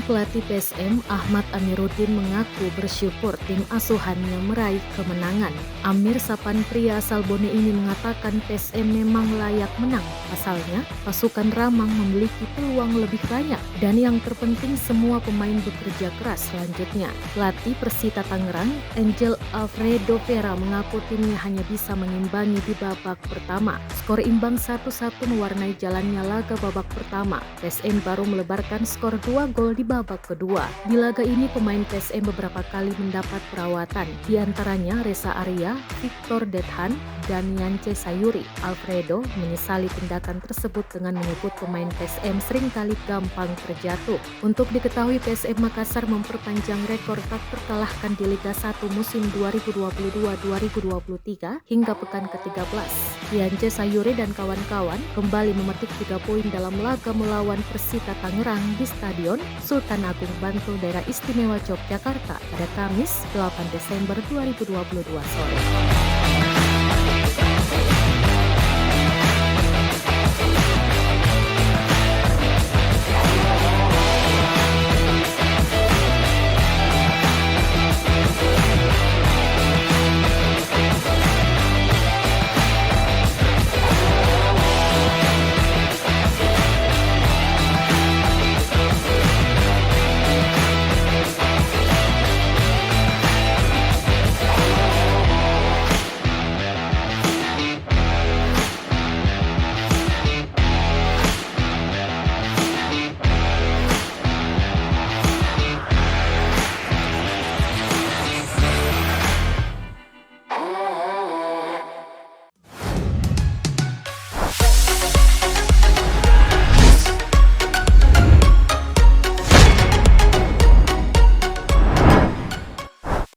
Pelatih PSM Ahmad Amiruddin mengaku bersyukur tim asuhannya meraih kemenangan. Amir Sapanpria asal Bone ini mengatakan PSM memang layak menang. Pasalnya, pasukan Ramang memiliki peluang lebih banyak dan yang terpenting semua pemain bekerja keras selanjutnya. Pelatih Persita Tangerang, Angel Alfredo Vera mengaku timnya hanya bisa mengimbangi di babak pertama. Skor imbang 1-1 mewarnai jalannya laga babak pertama. PSM baru melebarkan skor 2 gol di babak kedua. Di laga ini pemain PSM beberapa kali mendapat perawatan, di antaranya Reza Arya, Victor Dethan, dan Yance Sayuri. Alfredo menyesali tindakan tersebut dengan menyebut pemain PSM seringkali gampang terjatuh. Untuk diketahui PSM Makassar memperpanjang rekor tak terkalahkan di Liga 1 musim 2022-2023 hingga pekan ke-13. Yance Sayuri dan kawan-kawan kembali memetik 3 poin dalam laga melawan Persita Tangerang di Stadion Sultan Agung Bantul Daerah Istimewa Yogyakarta pada Kamis 8 Desember 2022 sore.